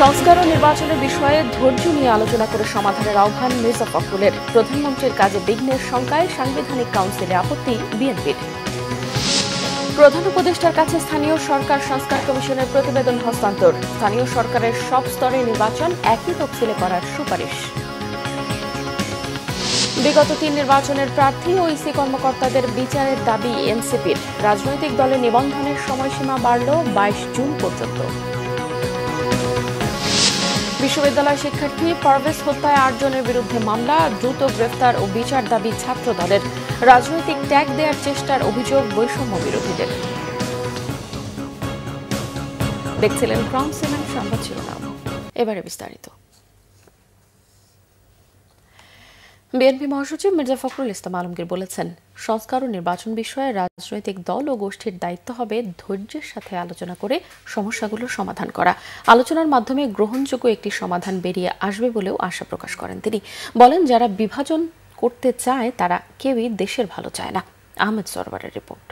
সংস্কার ও নির্বাচনের বিষয়ে ধৈর্য নিয়ে আলোচনা করে সমাধানের আহ্বান মির্জা ফখরুলের। প্রধানমন্ত্রীর কাজে বিঘ্নের শঙ্কায় সাংবিধানিক কাউন্সিলে আপত্তি বিএনপির। প্রধান উপদেষ্টার কাছে স্থানীয় সরকার সংস্কার কমিশনের প্রতিবেদন হস্তান্তর। স্থানীয় সরকারের সব স্তরে নির্বাচন একই তফসিলে করার সুপারিশ। বিগত 3 নির্বাচনের প্রার্থী ও ইসি কর্মকর্তাদের বিচারের দাবি এনসিপির। রাজনৈতিক দলে নিবন্ধনের সময়সীমা বাড়ল 22 জুন পর্যন্ত। বিশ্ববিদ্যালয় শিক্ষার্থী পারভেজ হত্যায় 8 জনের বিরুদ্ধে মামলা, দ্রুত গ্রেফতার ও বিচার দাবি ছাত্র দলের। রাজনৈতিক ট্যাগ দেওয়ার চেষ্টার অভিযোগ বৈষম্য বিরোধীদের। দেখছিলেন ক্রাউন সিমেন্ট সংবাদ শিরোনাম। এবারে বিস্তারিত। বিএনপি মহাসচিব মির্জা ফখরুল ইসলাম আলমগীর বলেছেন, সংস্কার ও নির্বাচন বিষয়ে রাজনৈতিক দল ও গোষ্ঠীর দায়িত্ব হবে ধৈর্যের সাথে আলোচনা করে সমস্যাগুলোর সমাধান করা। আলোচনার মাধ্যমে গ্রহণযোগ্য একটি সমাধান বেরিয়ে আসবে বলেও আশা প্রকাশ করেন তিনি। বলেন, যারা বিভাজন করতে চায় তারা কেউই দেশের ভালো চায় না। আহমেদ সরওয়ারের রিপোর্ট।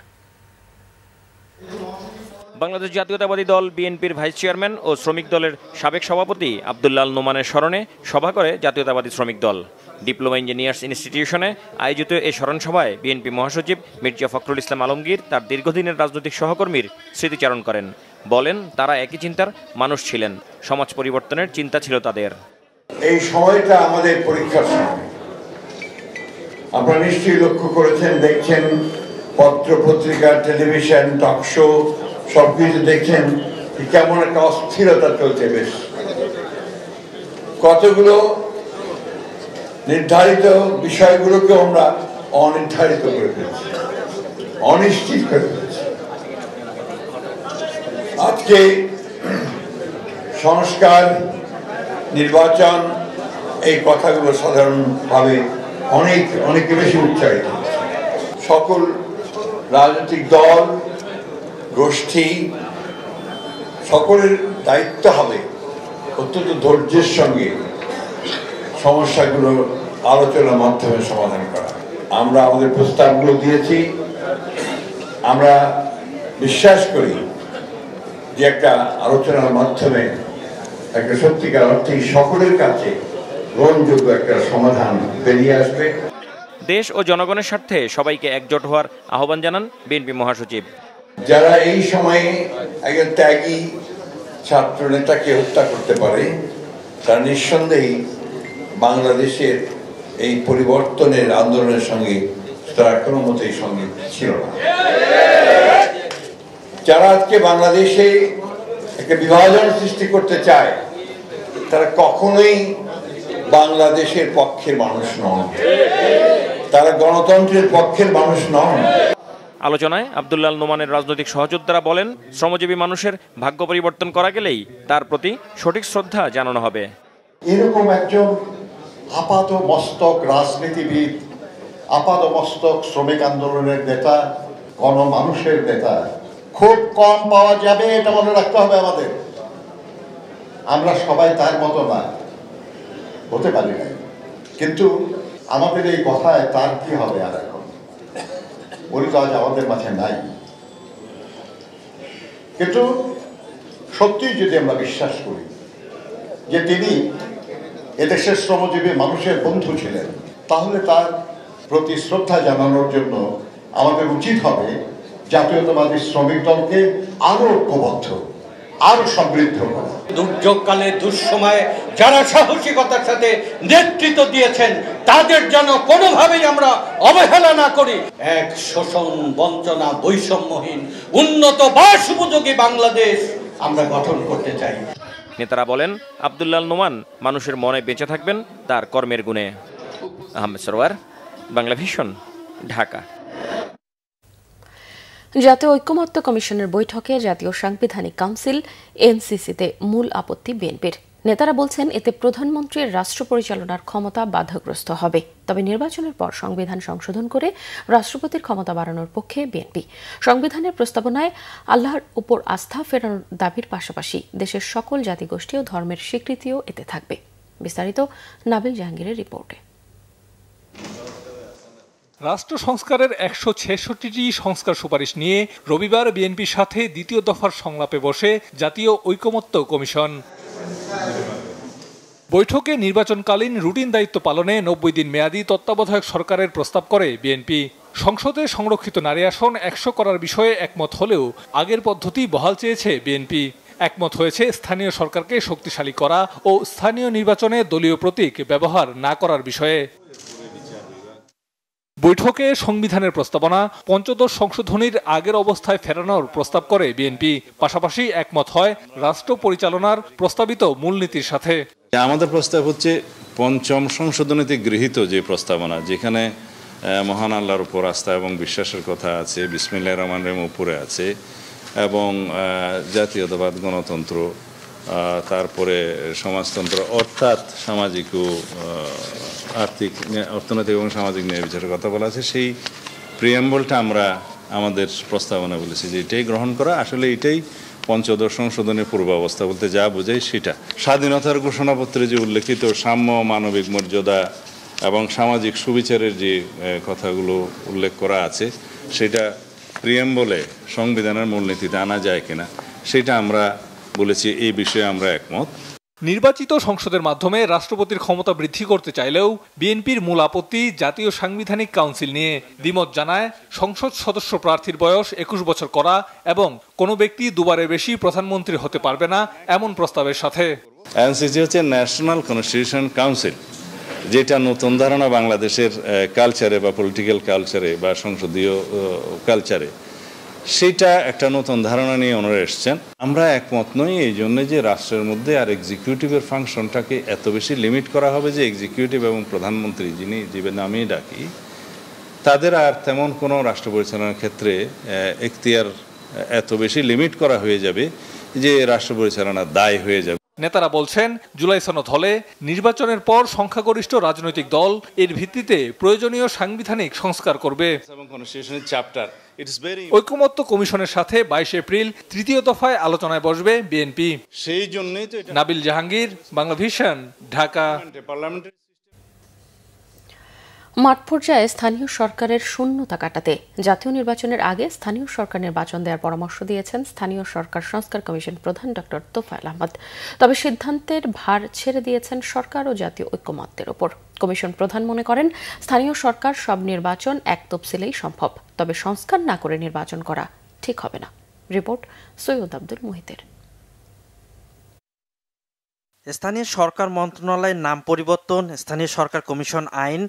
বাংলাদেশ জাতীয়তাবাদী দল বিএনপির ভাইস চেয়ারম্যান ও শ্রমিক দলের সাবেক সভাপতি আব্দুল্লাহ আল নোমানের স্মরণে সভা করে জাতীয়তাবাদী শ্রমিক দল। ডিপ্লোমা ইঞ্জিনিয়ার্স ইনস্টিটিউশনে আয়োজিত এই স্মরণ সভায় বিএনপি মহাসচিব মির্জা ফখরুল ইসলাম আলমগীর তার দীর্ঘদিনের রাজনৈতিক সহকর্মীর স্মৃতিচারণ করেন। বলেন, তারা একই চিন্তার মানুষ ছিলেন, সমাজ পরিবর্তনের চিন্তা ছিল তাদের। এই সময়টা আমাদের পরীক্ষার সময়। আপনারা নিশ্চয়ই লক্ষ্য করেছেন, দেখছেন, পত্র পত্রিকা, টেলিভিশন, টক শো সবকিছু দেখছেন কেমন একটা অস্থিরতা চলছে। বেশ কতগুলো নির্ধারিত বিষয়গুলোকে আমরা অনির্ধারিত করে ফেলছি, অনিশ্চিত করে ফেলছি। আজকে সংস্কার, নির্বাচন, এই কথাগুলো সাধারণভাবে অনেক বেশি উচ্চারিত। সকল রাজনৈতিক দল, গোষ্ঠী, সকলের দায়িত্ব হবে অত্যন্ত ধৈর্যের সঙ্গে সমস্যাগুলো আলোচনার মাধ্যমে সমাধান করা। আমরা আমাদের প্রস্তাবগুলো দিয়েছি। আমরা বিশ্বাস করি যে একটা আলোচনার মাধ্যমে একটা সত্যিকার অর্থে সকলের কাছে গ্রহণযোগ্য একটা সমাধান বেরিয়ে আসবে। দেশ ও জনগণের স্বার্থে সবাইকে একজোট হওয়ার আহ্বান জানান বিএনপি মহাসচিব। যারা এই সময়ে একজন ত্যাগী ছাত্র নেতাকে হত্যা করতে পারে, তারা নিঃসন্দেহে বাংলাদেশের এই পরিবর্তনের আন্দোলনের সঙ্গে তারা কোনো মতেই সঙ্গে ছিল না। যারা আজকে বাংলাদেশে একটা বিভাজন সৃষ্টি করতে চায়, তারা কখনোই বাংলাদেশের পক্ষের মানুষ নন, তারা গণতন্ত্রের পক্ষের মানুষ নন। আলোচনায় আব্দুল্লাহ আল নোমানের রাজনৈতিক সহযোদ্ধারা বলেন, শ্রমজীবী মানুষের ভাগ্য পরিবর্তন করা গেলেই তার প্রতি সঠিক শ্রদ্ধা জানানো হবে। এরকম একজন আপাত মস্তক রাজনীতিবিদ, আপাত মস্তক শ্রমিক আন্দোলনের নেতা, গণমানুষের নেতা খুব কম পাওয়া যাবে, এটা মনে রাখতে হবে আমাদের। আমরা সবাই তার মতো না, হতে পারি না, কিন্তু আমাদের এই কথায় তার কি হবে? আর এখন বলি তো আজ আমাদের মাঝে নাই, কিন্তু সত্যিই যদি আমরা বিশ্বাস করি যে তিনি এদেশের শ্রমজীবী মানুষের বন্ধু ছিলেন, তাহলে তার প্রতি শ্রদ্ধা জানানোর জন্য আমাদের উচিত হবে জাতীয়তাবাদী শ্রমিক দলকে আরো ঐক্যবদ্ধ, আরো সমৃদ্ধ করা। দুর্যোগকালে, দুঃসময়ে যারা সাহসিকতার সাথে নেতৃত্ব দিয়েছেন তাদের যেন কোনোভাবেই আমরা অবহেলা না করি। এক শোষণ, বঞ্চনা, বৈষম্যহীন, উন্নত বাস উপযোগী বাংলাদেশ আমরা গঠন করতে চাই। নেতারা বলেন, আব্দুল্লাহ আল নোমান মানুষের মনে বেঁচে থাকবেন তার কর্মের গুণে। আহমেদ সরওয়ার, বাংলা ভিশন, ঢাকা। জাতীয় ঐকমত্য কমিশনের বৈঠকে জাতীয় সাংবিধানিক কাউন্সিল এনসিসিতে মূল আপত্তি বিএনপির। নেতারা বলছেন, এতে প্রধানমন্ত্রীর রাষ্ট্র পরিচালনার ক্ষমতা বাধাগ্রস্ত হবে। তবে নির্বাচনের পর সংবিধান সংশোধন করে রাষ্ট্রপতির ক্ষমতা বাড়ানোর পক্ষে বিএনপি। সংবিধানের প্রস্তাবনায় আল্লাহর উপর আস্থা ফেরানোর দাবির পাশাপাশি দেশের সকল জাতিগোষ্ঠী ও ধর্মের স্বীকৃতিও এতে থাকবে। বিস্তারিত নাবিল জাহাঙ্গীরের রিপোর্টে। রাষ্ট্র সংস্কারের ১৬৬টি সংস্কার সুপারিশ নিয়ে রবিবার বিএনপির সাথে দ্বিতীয় দফার সংলাপে বসে জাতীয় ঐকমত্য কমিশন। বৈঠকে নির্বাচনকালীন রুটিন দায়িত্ব পালনে 90 দিন মেয়াদী তত্ত্বাবধায়ক সরকারের প্রস্তাব করে বিএনপি। সংসদে সংরক্ষিত নারী আসন 100 করার বিষয়ে একমত হলেও আগের পদ্ধতি বহাল চেয়েছে বিএনপি। একমত হয়েছে স্থানীয় সরকারকে শক্তিশালী করা ও স্থানীয় নির্বাচনে দলীয় প্রতীক ব্যবহার না করার বিষয়ে। বৈঠকে সংবিধানের প্রস্তাবনা পঞ্চদশ সংশোধনীর আগের অবস্থায় ফেরানোর প্রস্তাব করে বিএনপি। পাশাপাশি একমত হয় রাষ্ট্র পরিচালনার প্রস্তাবিত মূলনীতির সাথে। আমাদের প্রস্তাব হচ্ছে পঞ্চম সংশোধনীতে গৃহীত যে প্রস্তাবনা, যেখানে মহান আল্লাহর উপর আস্থা এবং বিশ্বাসের কথা আছে, বিসমিল্লাহির রহমানির রহিম উপরে আছে, এবং জাতীয়তাবাদ, গণতন্ত্র, তারপরে সমাজতন্ত্র অর্থাৎ সামাজিক ও আর্থিক, অর্থনৈতিক এবং সামাজিক ন্যায় বিচারের কথা বলা আছে। সেই প্রিয়াম্বলটা আমরা আমাদের প্রস্তাবনা বলেছি যে এটাই গ্রহণ করা। আসলে এটাই পঞ্চদশ সংশোধনের পূর্বাবস্থা বলতে যা বোঝায় সেটা। স্বাধীনতার ঘোষণাপত্রে যে উল্লেখিত সাম্য, মানবিক মর্যাদা এবং সামাজিক সুবিচারের যে কথাগুলো উল্লেখ করা আছে, সেটা প্রিয়াম্বলে সংবিধানের মূলনীতিতে আনা যায় কিনা সেটা আমরা বলেছি। এই বিষয়ে আমরা একমত। নির্বাচিত সংসদের মাধ্যমে রাষ্ট্রপতির ক্ষমতা বৃদ্ধি করতে চাইলেও বিএনপির মূল আপত্তি জাতীয় সাংবিধানিক কাউন্সিল নিয়ে। দ্বিমত জানায় সংসদ সদস্য প্রার্থীর বয়স 21 বছর করা এবং কোনো ব্যক্তি দুবারের বেশি প্রধানমন্ত্রী হতে পারবে না এমন প্রস্তাবের সাথে। এনসিসি হচ্ছে ন্যাশনাল কনস্টিটিউশন কাউন্সিল, যেটা নতুন ধারণা বাংলাদেশের কালচারে বা পলিটিক্যাল কালচারে বা সংসদীয় কালচারে, সেটা একটা নতুন ধারণা নিয়ে ওনারা এসছেন। আমরা একমত নই এই জন্য যে রাষ্ট্রের মধ্যে আর এক্সিকিউটিভের ফাংশনটাকে এত বেশি লিমিট করা হবে যে এক্সিকিউটিভ এবং প্রধানমন্ত্রী, যিনি যে নামেই ডাকি, তাদের আর তেমন কোনো রাষ্ট্র পরিচালনার ক্ষেত্রে এখতিয়ার এত বেশি লিমিট করা হয়ে যাবে যে রাষ্ট্র পরিচালনার দায় হয়ে যাবে। নেতারা বলছেন জুলাই সনদ হলে নির্বাচনের পর সংখ্যাগরিষ্ঠ রাজনৈতিক দল এর ভিত্তিতে প্রয়োজনীয় সাংবিধানিক সংস্কার করবে। ঐকমত্য কমিশনের সাথে 22 এপ্রিল তৃতীয় দফায় আলোচনায় বসবে বিএনপি। সেই জন্যই তো নাবিল জাহাঙ্গীর, বাংলা ভিশন, ঢাকা। মাঠ পর্যায়ে স্থানীয় সরকারের শূন্যতা কাটাতে জাতীয় নির্বাচনের আগে স্থানীয় সরকার নির্বাচন দেওয়ার পরামর্শ দিয়েছেন স্থানীয় সরকার সংস্কার কমিশন প্রধান ডক্টর তোফায়েল আহমদ। তবে সিদ্ধান্তের ভার ছেড়ে দিয়েছেন সরকার ও জাতীয় ঐকমত্যের ওপর। কমিশন প্রধান মনে করেন স্থানীয় সরকার সব নির্বাচন এক তফসিলেই সম্ভব, তবে সংস্কার না করে নির্বাচন করা ঠিক হবে না। রিপোর্ট সৈয়দ আব্দুল মুহিতের। স্থানীয় সরকার মন্ত্রণালয়ের নাম পরিবর্তন, স্থানীয় সরকার কমিশন আইন,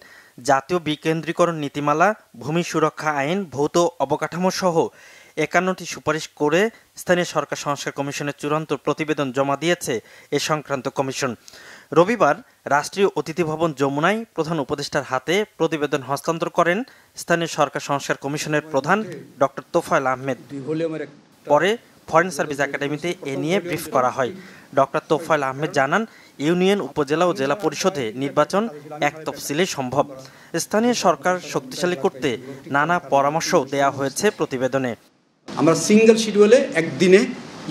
জাতীয় বিকেন্দ্রীকরণ নীতিমালা, ভূমি সুরক্ষা আইন, ভৌত অবকাঠামো সহ 51টি সুপারিশ করে স্থানীয় সরকার সংস্কার কমিশনের চূড়ান্ত প্রতিবেদন জমা দিয়েছে এ সংক্রান্ত কমিশন। রবিবার রাষ্ট্রীয় অতিথি ভবন যমুনায় প্রধান উপদেষ্টার হাতে প্রতিবেদন হস্তান্তর করেন স্থানীয় সরকার সংস্কার কমিশনের প্রধান ডক্টর তোফায়েল আহমেদ। পরে ফরেন সার্ভিস একাডেমিতে এ নিয়ে ব্রিফ করা হয়। ডক্টর তোফায়েল আহমেদ জানান, ইউনিয়ন, উপজেলা ও জেলা পরিষদে নির্বাচন এক তফসিলেই সম্ভব। স্থানীয় সরকার শক্তিশালী করতে নানা পরামর্শ দেওয়া হয়েছে প্রতিবেদনে। আমরা সিঙ্গেল শিডিউলে একদিনে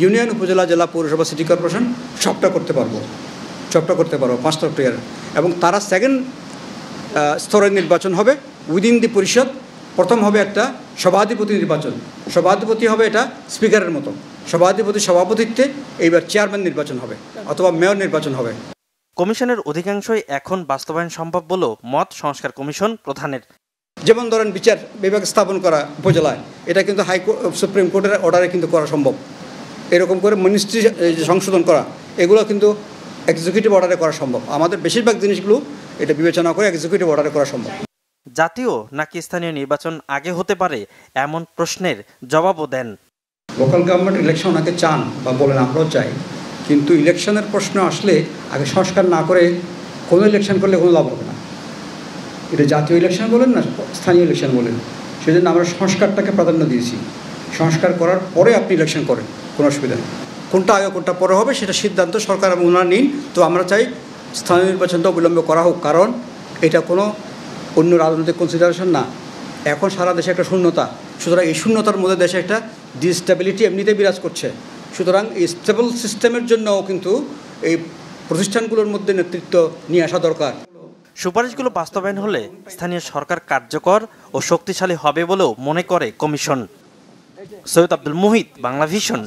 ইউনিয়ন, উপজেলা, জেলা, পৌরসভা, সিটি কর্পোরেশন সবটা করতে পারবো 5টা অক্টোবর, এবং তারা সেকেন্ড স্তরের নির্বাচন হবে উইদিন দি পরিষদ। প্রথম হবে একটা সভাধিপতি নির্বাচন, সভাধিপতি হবে এটা স্পিকারের মতো, সভাধিপতি সভাপতিত্বে এইবার চেয়ারম্যান নির্বাচন হবে অথবা মেয়র নির্বাচন হবে। কমিশনের অধিকাংশই এখন বাস্তবায়ন সম্ভব বলেও মত সংস্কার কমিশন প্রধানের। যেমন ধরেন বিচার বিভাগ স্থাপন করা উপজেলায়, এটা কিন্তু সুপ্রিম কোর্টের অর্ডারে কিন্তু করা সম্ভব। এরকম করে মিনিস্ট্রি সংশোধন করা, এগুলো কিন্তু এক্সিকিউটিভ অর্ডারে করা সম্ভব। আমাদের বেশিরভাগ জিনিসগুলো এটা বিবেচনা করে এক্সিকিউটিভ অর্ডারে করা সম্ভব। জাতীয় নাকি স্থানীয় নির্বাচন আগে হতে পারে এমন প্রশ্নের জবাবও দেন। লোকাল গভর্নমেন্ট ইলেকশন আগে চান বা বলেন, আমরাও চাই, কিন্তু ইলেকশনের প্রশ্ন আসলে আগে সংস্কার না করে কোনো ইলেকশন করলে কোনো লাভ হবে না। এটা জাতীয় ইলেকশন বলেন না স্থানীয় ইলেকশন বলেন, সেজন্য আমরা সংস্কারটাকে প্রাধান্য দিয়েছি। সংস্কার করার পরে আপনি ইলেকশন করেন, কোনো অসুবিধা নেই। কোনটা আগে কোনটা পরে হবে সেটা সিদ্ধান্ত সরকার এবং ওনারা নিন। তো আমরা চাই স্থানীয় নির্বাচনটা অবিলম্বে করা হোক, কারণ এটা কোনো অন্য রাজনৈতিক কনসিডারেশন না। এখন সারা দেশে একটা শূন্যতা, সুতরাং এই শূন্যতার মধ্যে দেশে একটা ডিস্টেবিলিটি এমনিতেই বিরাজ করছে। সুতরাং এই স্টেবল সিস্টেমের জন্যও কিন্তু এই প্রতিষ্ঠানগুলোর মধ্যে নেতৃত্ব নিয়ে আসা দরকার। সুপারিশগুলো বাস্তবায়ন হলে স্থানীয় সরকার কার্যকর ও শক্তিশালী হবে বলেও মনে করে কমিশন। সৈয়দ আব্দুল মুহিত, বাংলা ভিশন,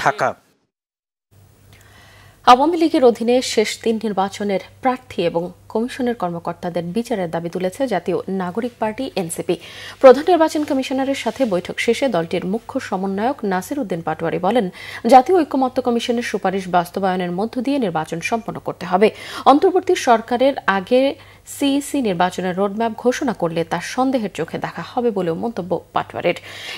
ঢাকা। আওয়ামী লীগের অধীনে শেষ 3 নির্বাচনের প্রার্থী এবং কমিশনের কর্মকর্তাদের বিচারের দাবি তুলেছে জাতীয় নাগরিক পার্টি এনসিপি। প্রধান নির্বাচন কমিশনারের সাথে বৈঠক শেষে দলটির মুখ্য সমন্বয়ক নাসির উদ্দিন পাটোয়ারি বলেন, জাতীয় ঐকমত্য কমিশনের সুপারিশ বাস্তবায়নের মধ্য দিয়ে নির্বাচন সম্পন্ন করতে হবে। অন্তর্বর্তী সরকারের আগে সিইসি নির্বাচনের রোডম্যাপ ঘোষণা করলে তা সন্দেহের চোখে দেখা হবে বলেও মন্তব্য পাটোয়ারির।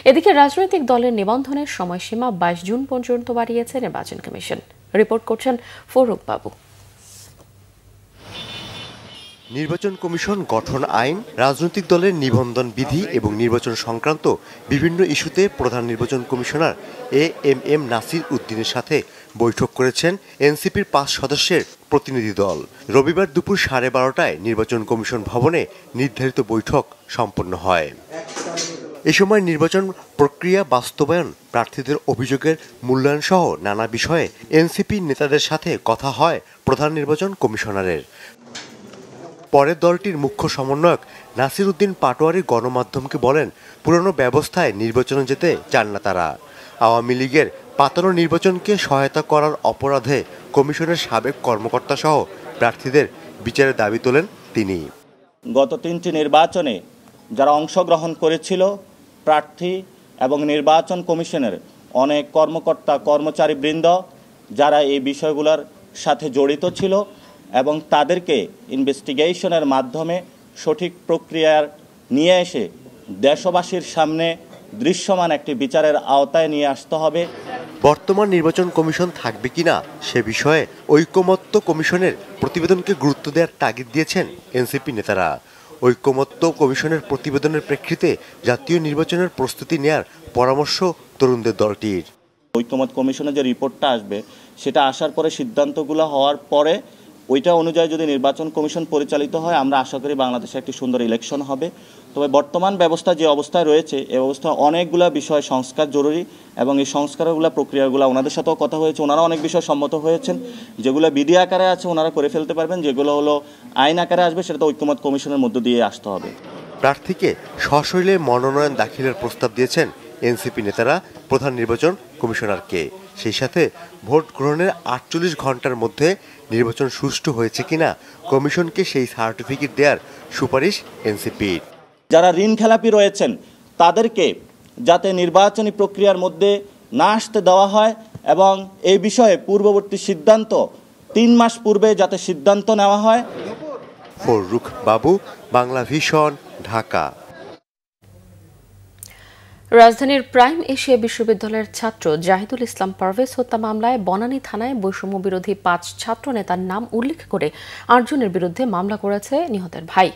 এদিকে রাজনৈতিক দলের নিবন্ধনের সময়সীমা 22 জুন পর্যন্ত বাড়িয়েছে নির্বাচন কমিশন। রিপোর্ট করছেন ফরুক বাবু। নির্বাচন কমিশন গঠন আইন, রাজনৈতিক দলের নিবন্ধন বিধি এবং নির্বাচন সংক্রান্ত বিভিন্ন ইস্যুতে প্রধান নির্বাচন কমিশনার এএমএম নাসির উদ্দিনের সাথে বৈঠক করেছেন এনসিপির 5 সদস্যের প্রতিনিধি দল। রবিবার দুপুর 12:30টায় নির্বাচন কমিশন ভবনে নির্ধারিত বৈঠক সম্পন্ন হয়। এ সময় নির্বাচন প্রক্রিয়া বাস্তবায়ন, প্রার্থীদের অভিযোগের মূল্যায়ন সহ নানা বিষয়ে এনসিপি নেতাদের সাথে কথা হয় প্রধান নির্বাচন কমিশনারের। পরে দলটির মুখ্য সমন্বয়ক নাসির উদ্দিন পাটোয়ারি গণমাধ্যমকে বলেন, পুরনো ব্যবস্থায় নির্বাচনে যেতে চান না তারা। আওয়ামী লীগের পাতানো নির্বাচনকে সহায়তা করার অপরাধে কমিশনের সাবেক কর্মকর্তা সহ প্রার্থীদের বিচারের দাবি তোলেন তিনি। গত 3টি নির্বাচনে যারা অংশগ্রহণ করেছিল প্রার্থী এবং নির্বাচন কমিশনের অনেক কর্মকর্তা কর্মচারীবৃন্দ যারা এই বিষয়গুলোর সাথে জড়িত ছিল এবং তাদেরকে ইনভেস্টিগেশনের মাধ্যমে সঠিক প্রক্রিয়ার নিয়ে এসে দেশবাসীর সামনে দৃশ্যমান একটি বিচারের আওতায় নিয়ে আসতে হবে। বর্তমান নির্বাচন কমিশন থাকবে কিনা সে বিষয়ে ঐকমত্য কমিশনের প্রতিবেদনকে গুরুত্ব দেওয়ার তাগিদ দিয়েছেন এনসিপি নেতারা। ঐকমত্য কমিশনের প্রতিবেদনের প্রেক্ষিতে জাতীয় নির্বাচনের প্রস্তুতি নেয়ার পরামর্শ তরুণদের দলটির। ঐকমত্য কমিশনের যে রিপোর্টটা আসবে সেটা আসার পরে সিদ্ধান্তগুলো হওয়ার পরে ওইটা অনুযায়ী যদি নির্বাচন কমিশন পরিচালিত হয়, আমরা আশা করি বাংলাদেশে একটি সুন্দর ইলেকশন হবে। তবে বর্তমান ব্যবস্থা যে অবস্থায় রয়েছে এই অবস্থায় অনেকগুলো বিষয় সংস্কার জরুরি এবং এই সংস্কারগুলো প্রক্রিয়াগুলো ওনাদের সাথেও কথা হয়েছে, ওনারা অনেক বিষয় সম্মত হয়েছেন। যেগুলো বিধি আকারে আছে ওনারা করে ফেলতে পারবেন, যেগুলো হলো আইন আকারে আসবে সেটা তো ঐকমত্য কমিশনের মধ্য দিয়ে আসতে হবে। প্রার্থীকে সশরীরে মনোনয়ন দাখিলের প্রস্তাব দিয়েছেন এনসিপি নেতারা প্রধান নির্বাচন কমিশনারকে। সেই সাথে ভোট গ্রহণের 48 ঘন্টার মধ্যে নির্বাচন সুষ্ঠু হয়েছে কিনা কমিশনকে সেই সার্টিফিকেট দেওয়ার সুপারিশ এনসিপির। যারা ঋণ খেলাপি রয়েছেন তাদেরকে যাতে নির্বাচনী প্রক্রিয়ার মধ্যে না আসতে দেওয়া হয় এবং এই বিষয়ে পূর্ববর্তী সিদ্ধান্ত 3 মাস পূর্বে যাতে সিদ্ধান্ত নেওয়া হয়। ফরুক বাবু, বাংলা ভিশন, ঢাকা। রাজধানীর প্রাইম এশিয়া বিশ্ববিদ্যালয়ের ছাত্র জাহিদুল ইসলাম পারভেজ হত্যা মামলায় বনানী থানায় বৈষম্য বিরোধী 5 ছাত্র নেতার নাম উল্লেখ করে 8 জনের বিরুদ্ধে মামলা করেছে নিহতের ভাই।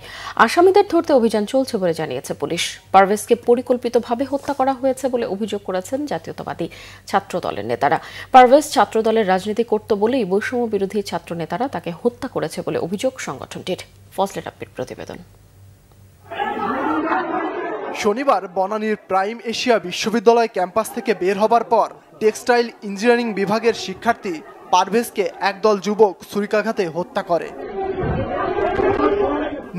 আসামিদের ধরতে অভিযান চলছে বলে জানিয়েছে পুলিশ। পারভেজকে পরিকল্পিতভাবে হত্যা করা হয়েছে বলে অভিযোগ করেছেন জাতীয়তাবাদী ছাত্র দলের নেতারা। পারভেজ ছাত্র দলের রাজনীতি করত বলেই বৈষম্য বিরোধী ছাত্র নেতারা তাকে হত্যা করেছে বলে অভিযোগ সংগঠনটির। ফজলে রাব্বির প্রতিবেদন। শনিবার বনানীর প্রাইম এশিয়া বিশ্ববিদ্যালয় ক্যাম্পাস থেকে বের হবার পর টেক্সটাইল ইঞ্জিনিয়ারিং বিভাগের শিক্ষার্থী পারভেজকে একদল যুবক ছুরিকাঘাতে হত্যা করে।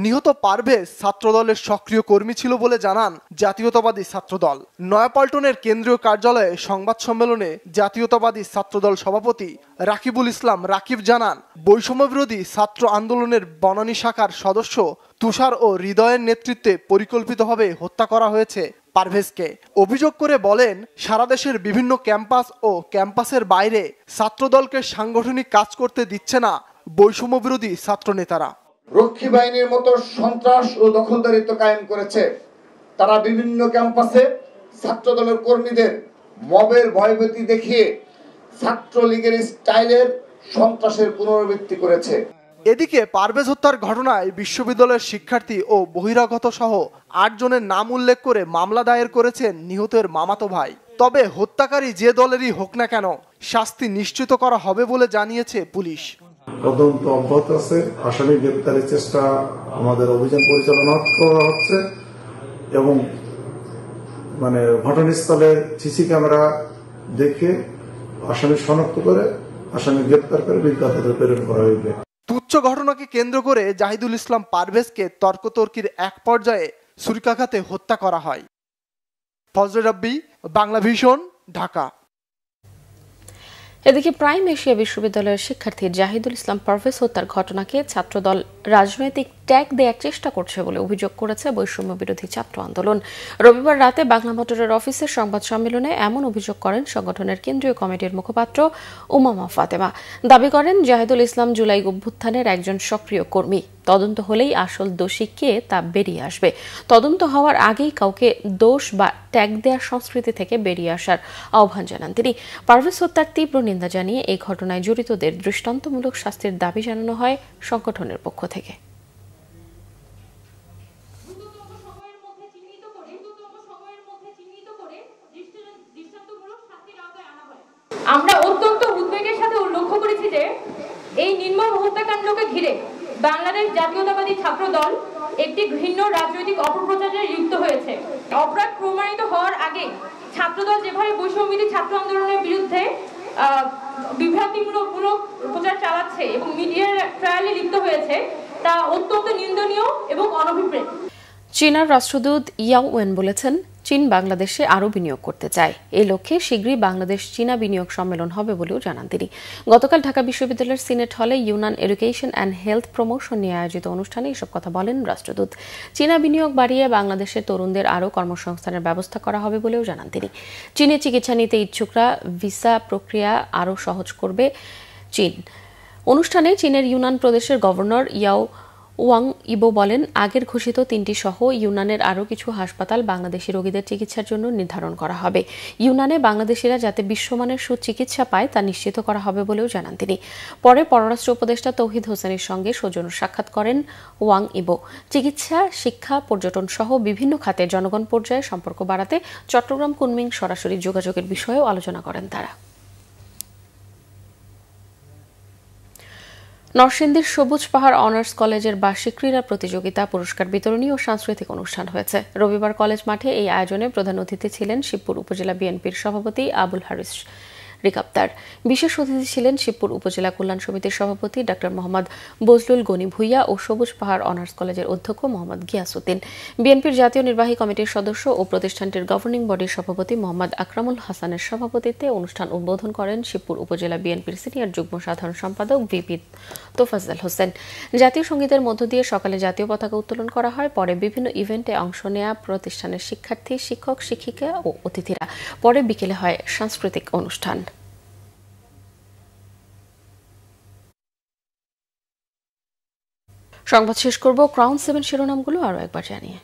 নিহত পারভেজ ছাত্রদলের সক্রিয় কর্মী ছিল বলে জানান জাতীয়তাবাদী ছাত্রদল। নয়াপল্টনের কেন্দ্রীয় কার্যালয়ে সংবাদ সম্মেলনে জাতীয়তাবাদী ছাত্রদল সভাপতি রাকিবুল ইসলাম রাকিব জানান, বৈষম্য বিরোধী ছাত্র আন্দোলনের বনানী শাখার সদস্য তুষার ও হৃদয়ের নেতৃত্বে পরিকল্পিতভাবে হত্যা করা হয়েছে পারভেজকে। অভিযোগ করে বলেন, সারা দেশের বিভিন্ন ক্যাম্পাস ও ক্যাম্পাসের বাইরে ছাত্রদলকে সাংগঠনিক কাজ করতে দিচ্ছে না বৈষম্য বিরোধী ছাত্র নেতারা। রক্ষী বাহিনীর মতো সন্ত্রাস ও দখলদারিত্ব কায়েম করেছে। তারা বিভিন্ন ক্যাম্পাসে ছাত্রদলের কর্মীদের মবের ভয়ভীতি দেখিয়ে ছাত্রলীগের স্টাইলের সন্ত্রাসের পুনরাবৃত্তি করেছে। এদিকে পারভেজ হত্যার ঘটনায় বিশ্ববিদ্যালয়ের শিক্ষার্থী ও বহিরাগত সহ 8 জনের নাম উল্লেখ করে মামলা দায়ের করেছেন নিহতের মামাতো ভাই। তবে হত্যাকারী যে দলেরই হোক না কেন শাস্তি নিশ্চিত করা হবে বলে জানিয়েছে পুলিশ। তদন্ত অব্যাহত আছে, আসামি গ্রেপ্তারের চেষ্টা আমাদের অভিযান পরিচালনা করা হচ্ছে এবং ঘটনাস্থলে সিসি ক্যামেরা দেখে আসামি শনাক্ত করে আসামি গ্রেপ্তার করে বিজ্ঞাপন প্রেরণ করা হইবে। তুচ্ছ ঘটনাকে কেন্দ্র করে জাহিদুল ইসলাম পারভেজকে তর্কতর্কির এক পর্যায়ে ছুরিকাঘাতে হত্যা করা হয়। ফজলে রাব্বি, বাংলা ভিশন, ঢাকা। এদিকে প্রাইম এশিয়া বিশ্ববিদ্যালয়ের শিক্ষার্থী জাহিদুল ইসলাম পারভেজ হত্যার ঘটনাকে ছাত্রদল রাজনৈতিক ট্যাগ দেওয়ার চেষ্টা করছে বলে অভিযোগ করেছে বৈষম্য বিরোধী ছাত্র আন্দোলন। রবিবার রাতে বাংলা মোটরের অফিসের সংবাদ সম্মেলনে এমন অভিযোগ করেন সংগঠনের কেন্দ্রীয় কমিটির মুখপাত্র উমামা ফাতেমা। দাবি করেন জাহিদুল ইসলাম জুলাই অভ্যুত্থানের একজন সক্রিয় কর্মী। তদন্ত হলেই আসল দোষী কে তা বেরিয়ে আসবে। তদন্ত হওয়ার আগেই কাউকে দোষ বা ট্যাগ দেওয়ার সংস্কৃতি থেকে বেরিয়ে আসার আহ্বান জানান তিনি। পারভেজ হত্যার তীব্র নিন্দা জানিয়ে এই ঘটনায় জড়িতদের দৃষ্টান্তমূলক শাস্তির দাবি জানানো হয় সংগঠনের পক্ষ থেকে। আমরা অত্যন্ত উদ্বেগের সাথে লক্ষ্য করেছি যে এই নির্মম হত্যাকাণ্ডকে ঘিরে বাংলাদেশ জাতীয়তাবাদী ছাত্র দল একটি ঘৃণ্য রাজনৈতিক অপপ্রচারে লিপ্ত হয়েছে। অপরাধ প্রমাণিত হওয়ার আগে ছাত্রদল যেভাবে বৈষম্যবিরোধী ছাত্র আন্দোলনের বিরুদ্ধে বিভ্রান্তিমূলক প্রচার চালাচ্ছে এবং মিডিয়ার ট্রায়ালে লিপ্ত হয়েছে তা অত্যন্ত নিন্দনীয় এবং অনভিপ্রেত। চীনের রাষ্ট্রদূত ইয়াও ওয়েন বলেছেন, চীন বাংলাদেশে আরও বিনিয়োগ করতে চায়। এই লক্ষ্যে শীঘ্রই বাংলাদেশ চীনা বিনিয়োগ সম্মেলন হবে বলেও জানান তিনি। গতকাল ঢাকা বিশ্ববিদ্যালয়ের সিনেট হলে Yunnan education and health promotion নিয়ে আয়োজিত অনুষ্ঠানে এসব কথা বলেন রাষ্ট্রদূত। চীনা বিনিয়োগ বাড়িয়ে বাংলাদেশের তরুণদের আরও কর্মসংস্থানের ব্যবস্থা করা হবে বলেও জানান তিনি। চীনে চিকিৎসা নিতে ইচ্ছুকরা ভিসা প্রক্রিয়া আরও সহজ করবে চীন। অনুষ্ঠানে চীনের ইউনান প্রদেশের গভর্নর ইয়াও ওয়াং ইবো বলেন, আগের ঘোষিত 3টি সহ ইউনানের আরও কিছু হাসপাতাল বাংলাদেশি রোগীদের চিকিৎসার জন্য নির্ধারণ করা হবে। ইউনানে বাংলাদেশিরা যাতে বিশ্বমানের সুচিকিৎসা পায় তা নিশ্চিত করা হবে বলেও জানান তিনি। পরে পররাষ্ট্র উপদেষ্টা তৌহিদ হোসেনের সঙ্গে সৌজন্য সাক্ষাৎ করেন ওয়াং ইবো। চিকিৎসা, শিক্ষা, পর্যটন সহ বিভিন্ন খাতে জনগণ পর্যায়ে সম্পর্ক বাড়াতে চট্টগ্রাম কুনমিং সরাসরি যোগাযোগের বিষয়েও আলোচনা করেন তারা। নরসিংদীর সবুজ পাহাড় অনার্স কলেজের বার্ষিক ক্রীড়া প্রতিযোগিতা, পুরস্কার বিতরণী ও সাংস্কৃতিক অনুষ্ঠান হয়েছে। রবিবার কলেজ মাঠে এই আয়োজনে প্রধান অতিথি ছিলেন শিবপুর উপজেলা বিএনপির সভাপতি আবুল হারিস রিকাপ্তার। বিশেষ অতিথি ছিলেন শিবপুর উপজেলা কল্যাণ সমিতির সভাপতি ডা মোহাম্মদ বজলুল গনি ভুইয়া ও সবুজ পাহাড় অনার্স কলেজের অধ্যক্ষ মোহাম্মদ গিয়াসউদ্দিন। বিএনপির জাতীয় নির্বাহী কমিটির সদস্য ও প্রতিষ্ঠানটির গভর্নিং বডির সভাপতি মোহাম্মদ আকরামুল হাসানের সভাপতিত্বে অনুষ্ঠান উদ্বোধন করেন শিবপুর উপজেলা বিএনপির সিনিয়র যুগ্ম সাধারণ সম্পাদক ভিপি তোফাজ্জল হোসেন। জাতীয় সঙ্গীতের মধ্য দিয়ে সকালে জাতীয় পতাকা উত্তোলন করা হয়। পরে বিভিন্ন ইভেন্টে অংশ নেয়া প্রতিষ্ঠানের শিক্ষার্থী, শিক্ষক, শিক্ষিকা ও অতিথিরা। পরে বিকেলে হয় সাংস্কৃতিক অনুষ্ঠান। সংবাদ শেষ করব ক্রাউন 7 শিরোনামগুলো আরও একবার জানিয়ে।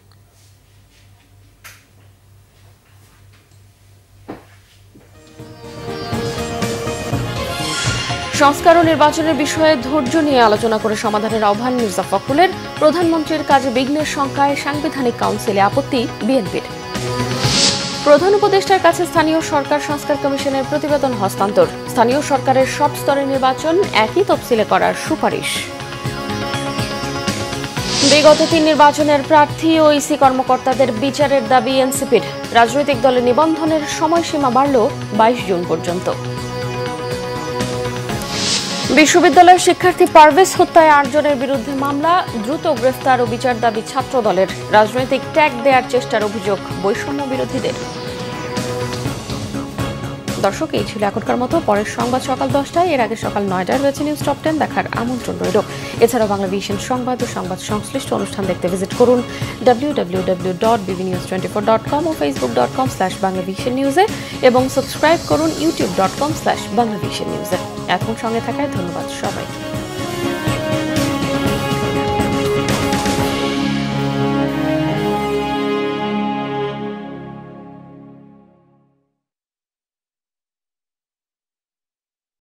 সংস্কার ও নির্বাচনের বিষয়ে ধৈর্য নিয়ে আলোচনা করে সমাধানের আহ্বান মির্জা ফখরুলের। প্রধানমন্ত্রীর কাজে বিঘ্নের সংখ্যায় সাংবিধানিক কাউন্সিলে আপত্তি বিএনপির। প্রধান উপদেষ্টার কাছে স্থানীয় সরকার সংস্কার কমিশনের প্রতিবেদন হস্তান্তর। স্থানীয় সরকারের সব স্তরের নির্বাচন একই তফসিলে করার সুপারিশ। বিগত 3 নির্বাচনের প্রার্থী ও ইসি কর্মকর্তাদের বিচারের দাবি এনসিপির। রাজনৈতিক দলে নিবন্ধনের সময়সীমা বাড়ল 22 জুন পর্যন্ত। বিশ্ববিদ্যালয়ের শিক্ষার্থী পারভেজ হত্যায় 8 জনের বিরুদ্ধে মামলা, দ্রুত গ্রেফতার ও বিচার দাবি ছাত্র দলের। রাজনৈতিক ট্যাগ দেওয়ার চেষ্টার অভিযোগ বৈষম্য বিরোধীদের। দর্শক, এই ছিল এখনকার মতো। পরের সংবাদ সকাল 10টায়, এর আগে সকাল 9টায় রয়েছে নিউজ টপ 10 দেখার আমন্ত্রণ রইল। এছাড়াও বাংলা ভিশন সংবাদ ও সংবাদ সংশ্লিষ্ট অনুষ্ঠান দেখতে ভিজিট করুন www.bbnews24.com ও facebook.com/banglavisionnews এবং সাবস্ক্রাইব করুন youtube.com/banglavisionnews। এখন সঙ্গে থাকায় ধন্যবাদ সবাইকে।